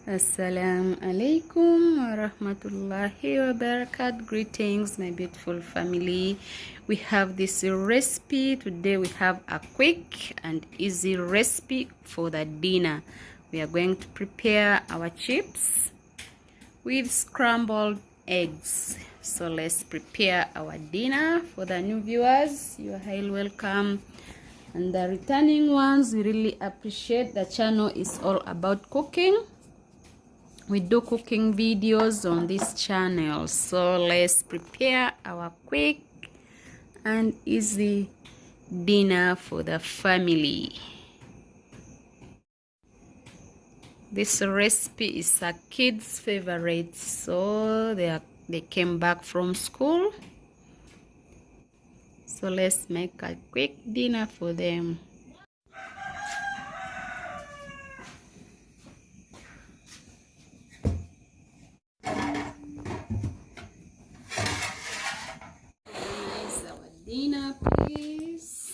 Assalamu alaikum wa rahmatullahi wa barakatuh. Greetings, my beautiful family. We have this recipe today. We have a quick and easy recipe for the dinner. We are going to prepare our chips with scrambled eggs. So let's prepare our dinner. For the new viewers, you are highly welcome, and the returning ones, we really appreciate. The channel is all about cooking. We do cooking videos on this channel, so let's prepare our quick and easy dinner for the family. This recipe is a kid's favorite, so they came back from school, so let's make a quick dinner for them. Here's our dinner, please.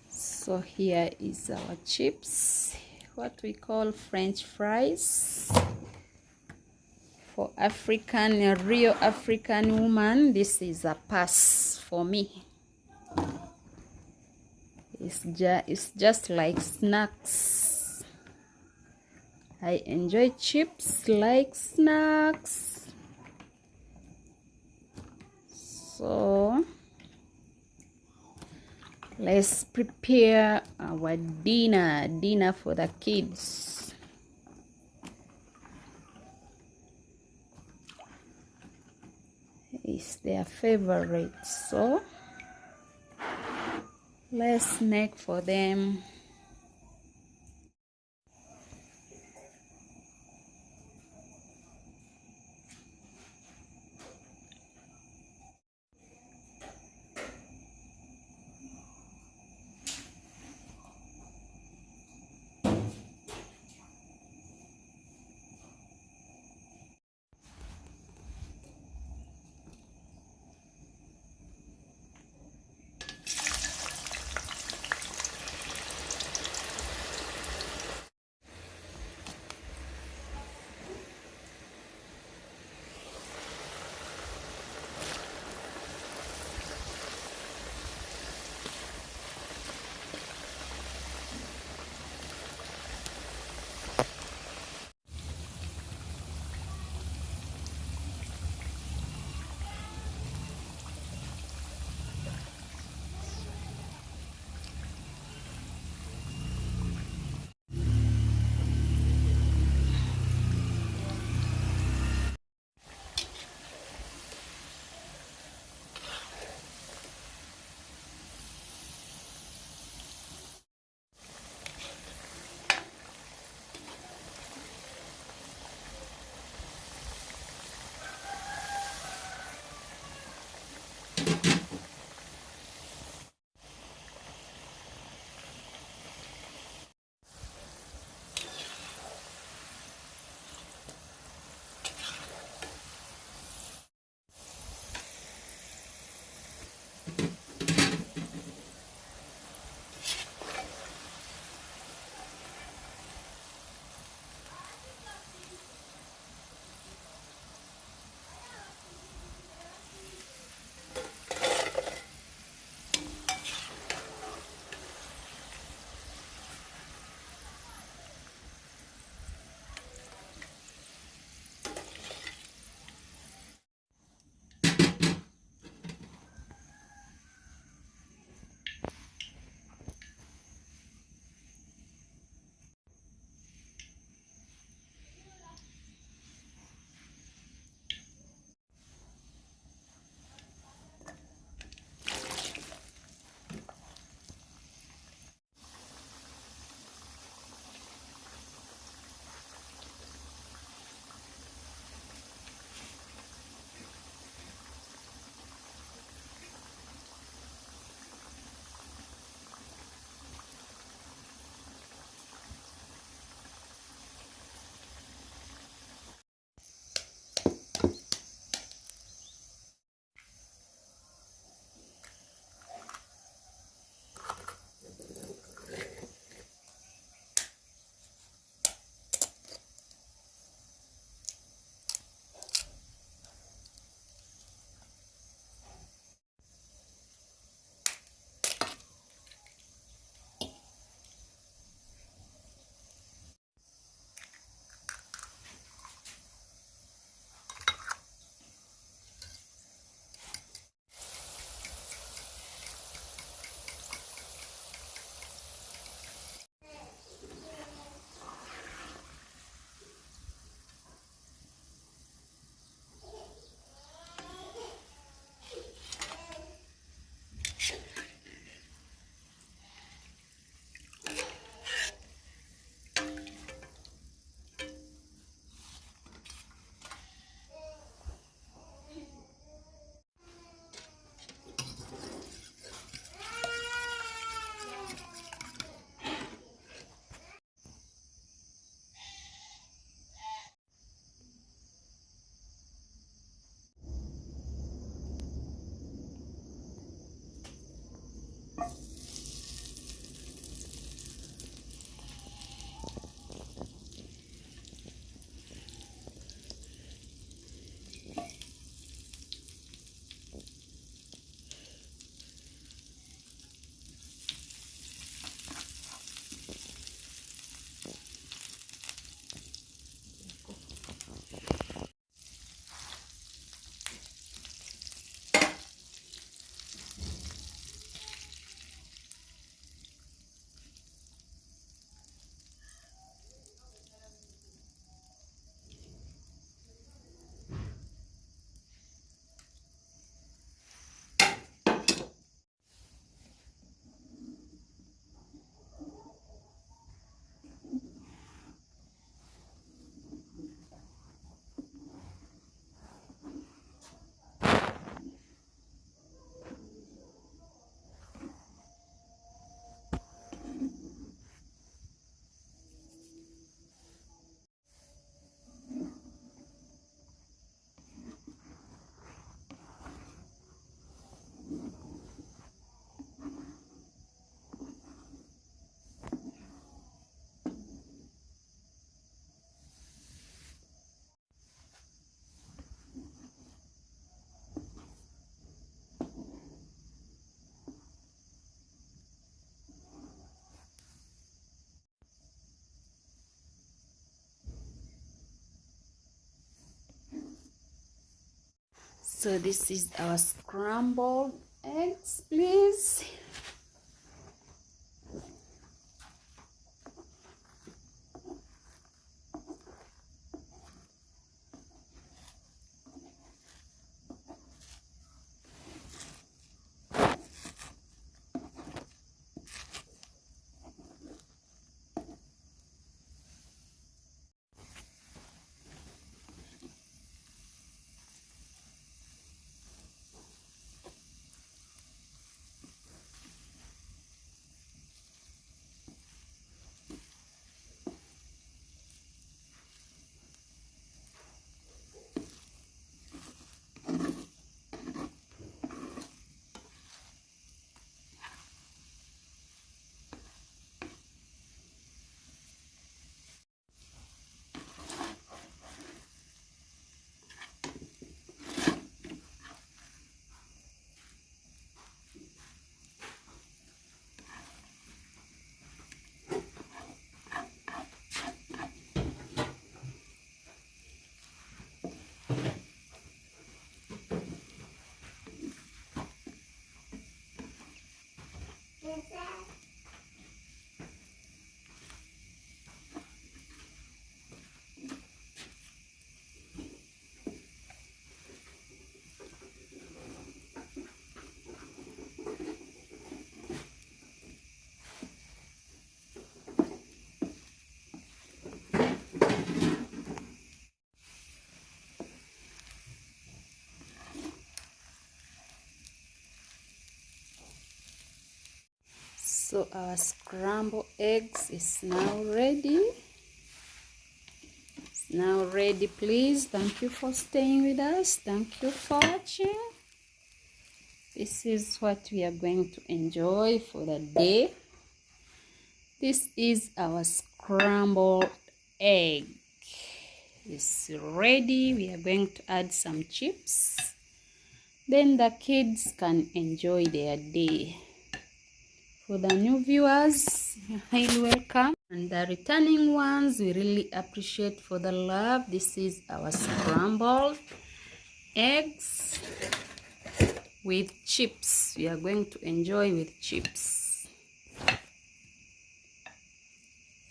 So here is our chips, what we call French fries. For African, a real African woman, this is a pass for me. It's just like snacks. I enjoy chips like snacks. So let's prepare our dinner for the kids. It's their favorite, so let's make for them. So this is our scrambled eggs, please. So our scrambled eggs is now ready. It's now ready, please. Thank you for staying with us. Thank you for watching. This is what we are going to enjoy for the day. This is our scrambled egg. It's ready. We are going to add some chips. Then the kids can enjoy their day. For the new viewers, you're highly welcome. And the returning ones, we really appreciate for the love. This is our scrambled eggs with chips. We are going to enjoy with chips.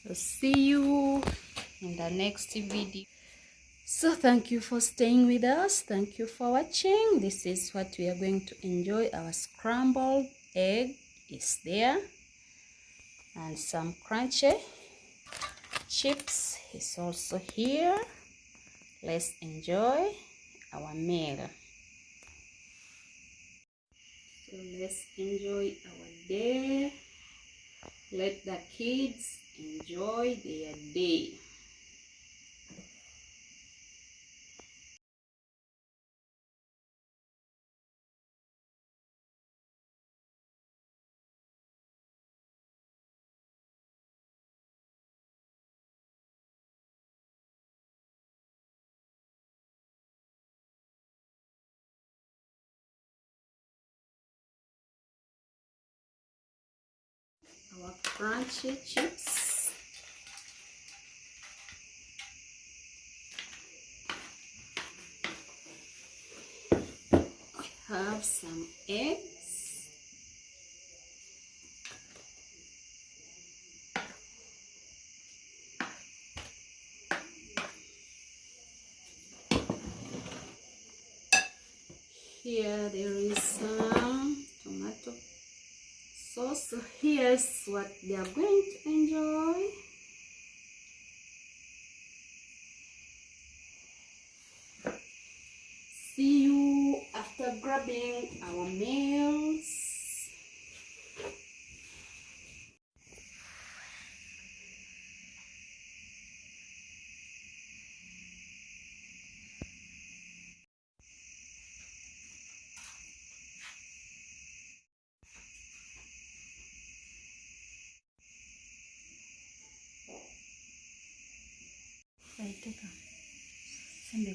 So see you in the next video. So thank you for staying with us. Thank you for watching. This is what we are going to enjoy. Our scrambled egg is there. And some crunchy chips is also here. Let's enjoy our meal. So let's enjoy our day. Let the kids enjoy their day. Our crunchy chips. We have some eggs. Here there is some tomato sauce. So here's what they are going to enjoy. See you after grabbing our meals. Ahí toca. Se me